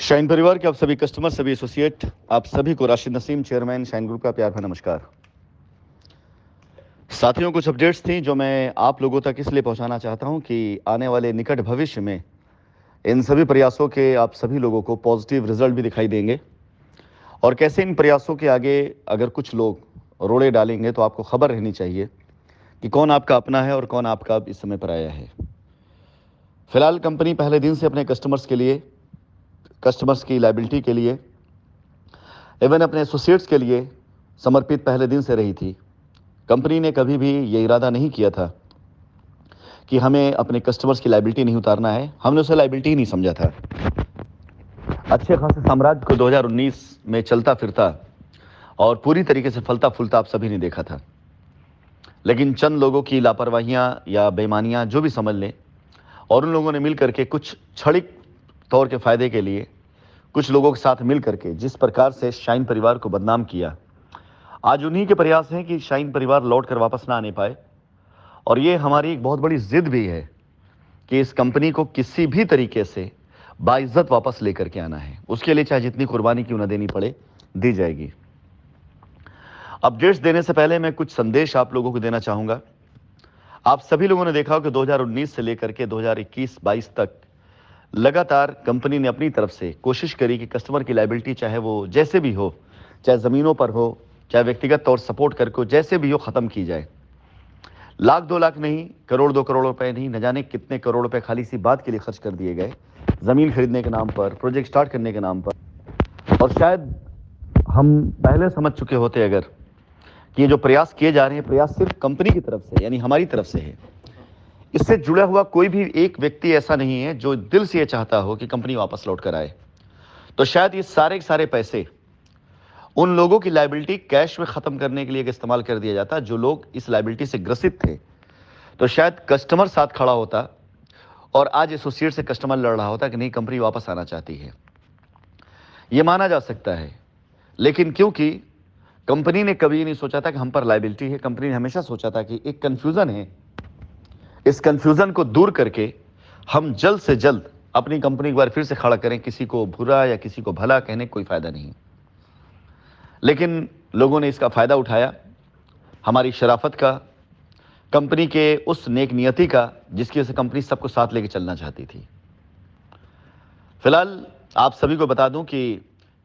Shine परिवार के आप सभी कस्टमर, सभी एसोसिएट, आप सभी को Rashid Naseem, chairman shine group का प्यार भरा नमस्कार। साथियों, कुछ अपडेट्स थी जो मैं आप लोगों तक इसलिए पहुंचाना चाहता हूं कि आने वाले निकट भविष्य में इन सभी प्रयासों के आप सभी लोगों को पॉजिटिव रिजल्ट भी दिखाई देंगे। और कैसे इन प्रयासों के आगे अगर कुछ लोग रोड़े डालेंगे तो आपको खबर रहनी चाहिए कि कौन आपका अपना है और कौन आपका अब इस समय पराया है। फिलहाल कंपनी पहले दिन से अपने कस्टमर्स की लायबिलिटी के लिए, इवन अपने एसोसिएट्स के लिए समर्पित पहले दिन से रही थी। कंपनी ने कभी भी ये इरादा नहीं किया था कि हमें अपने कस्टमर्स की लायबिलिटी नहीं उतारना है। हमने उसे लायबिलिटी ही नहीं समझा था। अच्छे खासे साम्राज्य को 2019 में चलता फिरता और पूरी तरीके से फलता फूलता आप सभी ने देखा था। लेकिन चंद लोगों की लापरवाहियां या बेईमानियां जो भी समझ लें, और उन लोगों ने मिल करके कुछ क्षणिक तौर के फायदे के लिए कुछ लोगों के साथ मिल करके जिस प्रकार से शाइन परिवार को बदनाम किया, आज उन्हीं के प्रयास हैं कि शाइन परिवार लौट कर वापस ना आने पाए। और ये हमारी एक बहुत बड़ी जिद भी है कि इस कंपनी को किसी भी तरीके से बाइज्जत वापस लेकर के आना है। उसके लिए चाहे जितनी कुर्बानी क्यों ना देनी पड़े, दी जाएगी। अपडेट्स देने से पहले मैं कुछ संदेश आप लोगों को देना चाहूंगा। आप सभी लोगों ने देखा हो कि 2019 से लेकर के 2021-22 तक लगातार कंपनी ने अपनी तरफ से कोशिश करी कि कस्टमर की लायबिलिटी चाहे वो जैसे भी हो, चाहे ज़मीनों पर हो, चाहे व्यक्तिगत तौर सपोर्ट करके जैसे भी हो, ख़त्म की जाए। लाख 2 लाख नहीं, करोड़ 2 करोड़ रुपए नहीं, न जाने कितने करोड़ रुपए खाली सी बात के लिए खर्च कर दिए गए, ज़मीन खरीदने के नाम पर, प्रोजेक्ट स्टार्ट करने के नाम पर। और शायद हम पहले समझ चुके होते अगर कि ये जो प्रयास किए जा रहे हैं, प्रयास सिर्फ कंपनी की तरफ से यानी हमारी तरफ से है। इससे जुड़ा हुआ कोई भी एक व्यक्ति ऐसा नहीं है जो दिल से ये चाहता हो कि कंपनी वापस लौट कर आए। तो शायद ये सारे के सारे पैसे उन लोगों की लायबिलिटी कैश में ख़त्म करने के लिए इस्तेमाल कर दिया जाता जो लोग इस लायबिलिटी से ग्रसित थे। तो शायद कस्टमर साथ खड़ा होता और आज एसोसिएट से कस्टमर लड़ रहा होता कि नहीं, कंपनी वापस आना चाहती है। ये माना जा सकता है, लेकिन क्योंकि कंपनी ने कभी नहीं सोचा था कि हम पर लायबिलिटी है, कंपनी ने हमेशा सोचा था कि एक कंफ्यूजन है, इस कंफ्यूजन को दूर करके हम जल्द से जल्द अपनी कंपनी एक बार फिर से खड़ा करें। किसी को बुरा या किसी को भला कहने कोई फायदा नहीं, लेकिन लोगों ने इसका फायदा उठाया, हमारी शराफत का, कंपनी के उस नेक नियति का जिसकी वजह से कंपनी सबको साथ लेके चलना चाहती थी। फिलहाल आप सभी को बता दूं कि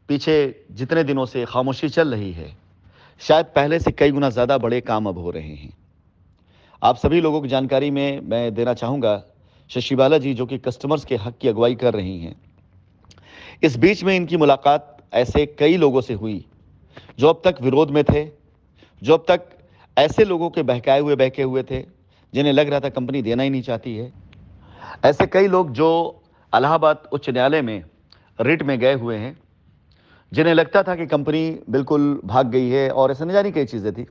पीछे जितने दिनों से खामोशी चल रही है, शायद पहले से कई गुना ज़्यादा बड़े काम अब हो रहे हैं। आप सभी लोगों की जानकारी में मैं देना चाहूँगा, शशि बाला जी जो कि कस्टमर्स के हक की अगुवाई कर रही हैं, इस बीच में इनकी मुलाकात ऐसे कई लोगों से हुई जो अब तक विरोध में थे, जो अब तक ऐसे लोगों के बहके हुए थे जिन्हें लग रहा था कंपनी देना ही नहीं चाहती है। ऐसे कई लोग जो इलाहाबाद उच्च न्यायालय में रिट में गए हुए हैं, जिन्हें लगता था कि कंपनी बिल्कुल भाग गई है, और ऐसे न जाने कई चीज़ें थी।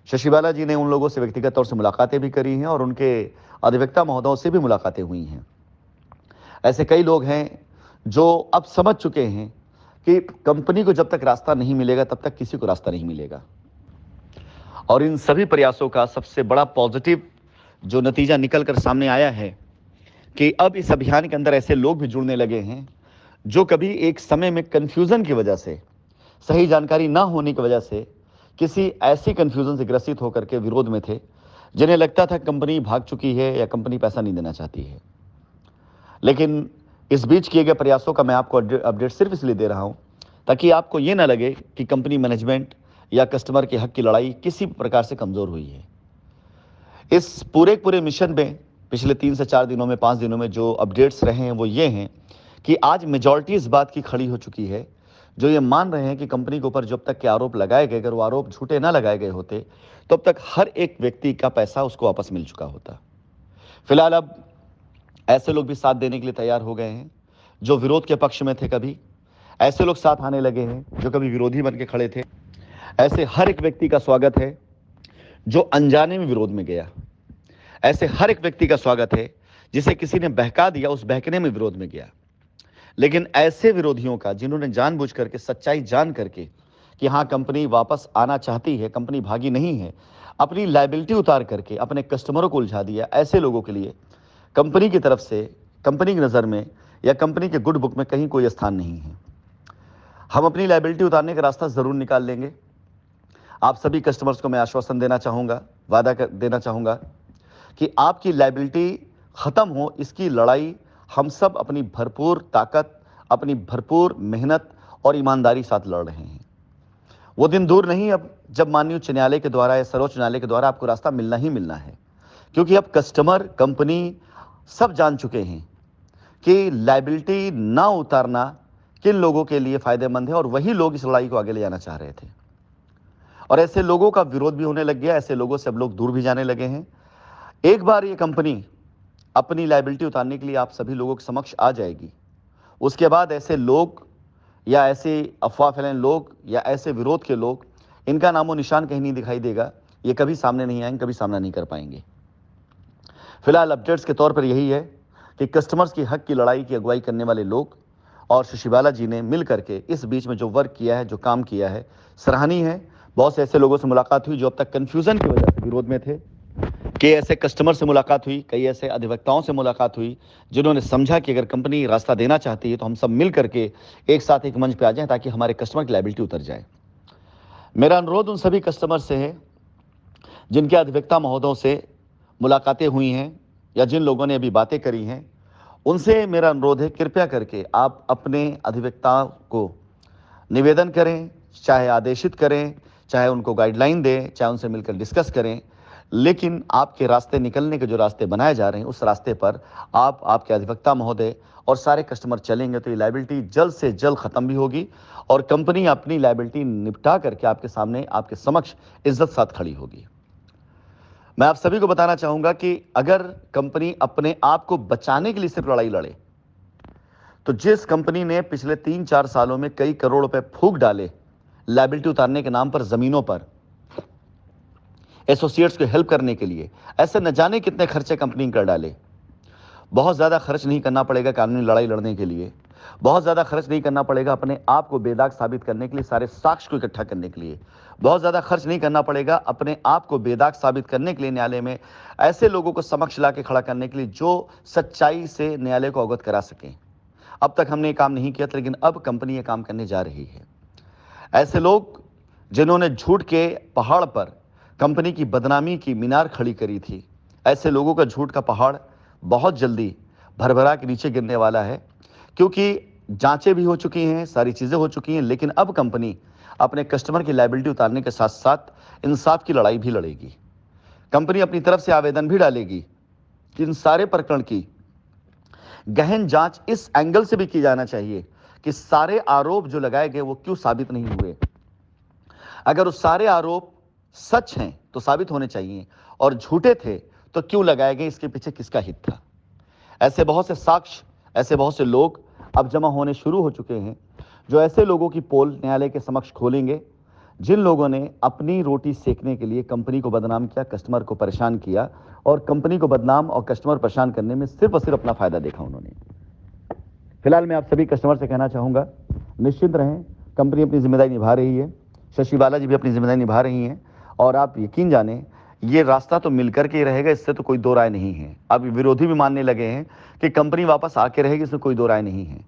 शशि बाला जी ने उन लोगों से व्यक्तिगत तौर से मुलाकातें भी करी हैं और उनके अधिवक्ता महोदयों से भी मुलाकातें हुई हैं। ऐसे कई लोग हैं जो अब समझ चुके हैं कि कंपनी को जब तक रास्ता नहीं मिलेगा तब तक किसी को रास्ता नहीं मिलेगा। और इन सभी प्रयासों का सबसे बड़ा पॉजिटिव जो नतीजा निकल कर सामने आया है कि अब इस अभियान के अंदर ऐसे लोग भी जुड़ने लगे हैं जो कभी एक समय में कन्फ्यूज़न की वजह से, सही जानकारी ना होने की वजह से किसी ऐसी कन्फ्यूज़न से ग्रसित होकर के विरोध में थे, जिन्हें लगता था कंपनी भाग चुकी है या कंपनी पैसा नहीं देना चाहती है। लेकिन इस बीच किए गए प्रयासों का मैं आपको अपडेट सिर्फ इसलिए दे रहा हूं ताकि आपको ये ना लगे कि कंपनी मैनेजमेंट या कस्टमर के हक की लड़ाई किसी प्रकार से कमज़ोर हुई है। इस पूरे मिशन में पिछले 3 से 4 दिनों में, 5 दिनों में जो अपडेट्स रहे हैं वो ये हैं कि आज मेजॉरिटी इस बात की खड़ी हो चुकी है, जो ये मान रहे हैं कि कंपनी के ऊपर जब तक के आरोप लगाए गए, अगर वो आरोप झूठे ना लगाए गए होते तब तक हर एक व्यक्ति का पैसा उसको वापस मिल चुका होता। फिलहाल अब ऐसे लोग भी साथ देने के लिए तैयार हो गए हैं जो विरोध के पक्ष में थे। कभी ऐसे लोग साथ आने लगे हैं जो कभी विरोधी बन के खड़े थे। ऐसे हर एक व्यक्ति का स्वागत है जो अनजाने में विरोध में गया। ऐसे हर एक व्यक्ति का स्वागत है जिसे किसी ने बहका दिया, उस बहकने में विरोध में गया। लेकिन ऐसे विरोधियों का जिन्होंने जानबूझ करके, सच्चाई जान करके कि हाँ कंपनी वापस आना चाहती है, कंपनी भागी नहीं है, अपनी लायबिलिटी उतार करके अपने कस्टमरों को उलझा दिया, ऐसे लोगों के लिए कंपनी की तरफ से, कंपनी की नज़र में या कंपनी के गुड बुक में कहीं कोई स्थान नहीं है। हम अपनी लायबिलिटी उतारने का रास्ता जरूर निकाल लेंगे। आप सभी कस्टमर्स को मैं आश्वासन देना चाहूंगा, देना चाहूंगा कि आपकी लायबिलिटी खत्म हो, इसकी लड़ाई हम सब अपनी भरपूर ताकत, अपनी भरपूर मेहनत और ईमानदारी साथ लड़ रहे हैं। वो दिन दूर नहीं अब जब माननीय उच्च न्यायालय के द्वारा या सर्वोच्च न्यायालय के द्वारा आपको रास्ता मिलना ही मिलना है, क्योंकि अब कस्टमर, कंपनी सब जान चुके हैं कि लायबिलिटी ना उतारना किन लोगों के लिए फायदेमंद है, और वही लोग इस लड़ाई को आगे ले जाना चाह रहे थे। और ऐसे लोगों का विरोध भी होने लग गया, ऐसे लोगों से अब लोग दूर भी जाने लगे हैं। एक बार ये कंपनी अपनी लायबिलिटी उतारने के लिए आप सभी लोगों के समक्ष आ जाएगी, उसके बाद ऐसे लोग या ऐसे अफवाह फैलाने लोग या ऐसे विरोध के लोग, इनका नामो निशान कहीं नहीं दिखाई देगा। ये कभी सामने नहीं आएंगे, कभी सामना नहीं कर पाएंगे। फिलहाल अपडेट्स के तौर पर यही है कि कस्टमर्स की हक की लड़ाई की अगुवाई करने वाले लोग और शशिबाला जी ने मिल करके इस बीच में जो वर्क किया है, जो काम किया है, सराहनीय है। बहुत से ऐसे लोगों से मुलाकात हुई जो अब तक कंफ्यूजन की वजह से विरोध में थे। कई ऐसे कस्टमर से मुलाकात हुई, कई ऐसे अधिवक्ताओं से मुलाकात हुई जिन्होंने समझा कि अगर कंपनी रास्ता देना चाहती है तो हम सब मिल करके एक साथ एक मंच पे आ जाएं ताकि हमारे कस्टमर की लायबिलिटी उतर जाए। मेरा अनुरोध उन सभी कस्टमर से है जिनके अधिवक्ता महोदयों से मुलाकातें हुई हैं या जिन लोगों ने अभी बातें करी हैं, उनसे मेरा अनुरोध है, कृपया करके आप अपने अधिवक्ता को निवेदन करें, चाहे आदेशित करें, चाहे उनको गाइडलाइन दें, चाहे उनसे मिलकर डिस्कस करें, लेकिन आपके रास्ते निकलने के जो रास्ते बनाए जा रहे हैं उस रास्ते पर आप, आपके अधिवक्ता महोदय और सारे कस्टमर चलेंगे तो ये लायबिलिटी जल्द से जल्द खत्म भी होगी और कंपनी अपनी लायबिलिटी निपटा करके आपके सामने, आपके समक्ष इज्जत साथ खड़ी होगी। मैं आप सभी को बताना चाहूंगा कि अगर कंपनी अपने आप को बचाने के लिए सिर्फ लड़ाई लड़े, तो जिस कंपनी ने पिछले 3-4 सालों में कई करोड़ रुपए फूंक डाले लायबिलिटी उतारने के नाम पर जमीनों पर एसोसिएट्स को हेल्प करने के लिए, ऐसे न जाने कितने खर्चे कंपनी कर डाले। बहुत ज्यादा खर्च नहीं करना पड़ेगा कानूनी लड़ाई लड़ने के लिए, बहुत ज्यादा खर्च नहीं करना पड़ेगा अपने आप को बेदाग साबित करने के लिए, सारे साक्ष्य को इकट्ठा करने के लिए, बहुत ज्यादा खर्च नहीं करना पड़ेगा अपने आप को बेदाग साबित करने के लिए, न्यायालय में ऐसे लोगों को समक्ष ला के खड़ा करने के लिए जो सच्चाई से न्यायालय को अवगत करा सकें। अब तक हमने ये काम नहीं किया था, लेकिन अब कंपनी ये काम करने जा रही है। ऐसे लोग जिन्होंने झूठ के पहाड़ पर कंपनी की बदनामी की मीनार खड़ी करी थी, ऐसे लोगों का झूठ का पहाड़ बहुत जल्दी भरभरा के नीचे गिरने वाला है, क्योंकि जांचें भी हो चुकी हैं, सारी चीजें हो चुकी हैं, लेकिन अब कंपनी अपने कस्टमर की लायबिलिटी उतारने के साथ साथ इंसाफ की लड़ाई भी लड़ेगी। कंपनी अपनी तरफ से आवेदन भी डालेगी कि इन सारे प्रकरण की गहन जांच इस एंगल से भी की जाना चाहिए कि सारे आरोप जो लगाए गए वो क्यों साबित नहीं हुए। अगर वो सारे आरोप सच हैं तो साबित होने चाहिए, और झूठे थे तो क्यों लगाए गए, इसके पीछे किसका हित था। ऐसे बहुत से साक्ष्य, ऐसे बहुत से लोग अब जमा होने शुरू हो चुके हैं, जो ऐसे लोगों की पोल न्यायालय के समक्ष खोलेंगे जिन लोगों ने अपनी रोटी सेकने के लिए कंपनी को बदनाम किया, कस्टमर को परेशान किया, और कंपनी को बदनाम और कस्टमर परेशान करने में सिर्फ और सिर्फ अपना फायदा देखा उन्होंने। फिलहाल मैं आप सभी कस्टमर से कहना चाहूंगा, निश्चिंत रहें, कंपनी अपनी जिम्मेदारी निभा रही है, शशिबाला जी भी अपनी जिम्मेदारी निभा रही हैं, और आप यकीन जाने ये रास्ता तो मिलकर के ही रहेगा, इससे तो कोई दो राय नहीं है। अब विरोधी भी मानने लगे हैं कि कंपनी वापस आके रहेगी, इसमें कोई दो राय नहीं है।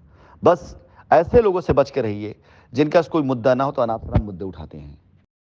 बस ऐसे लोगों से बच के रहिए जिनका कोई मुद्दा ना हो तो अनाप शनाप मुद्दे उठाते हैं।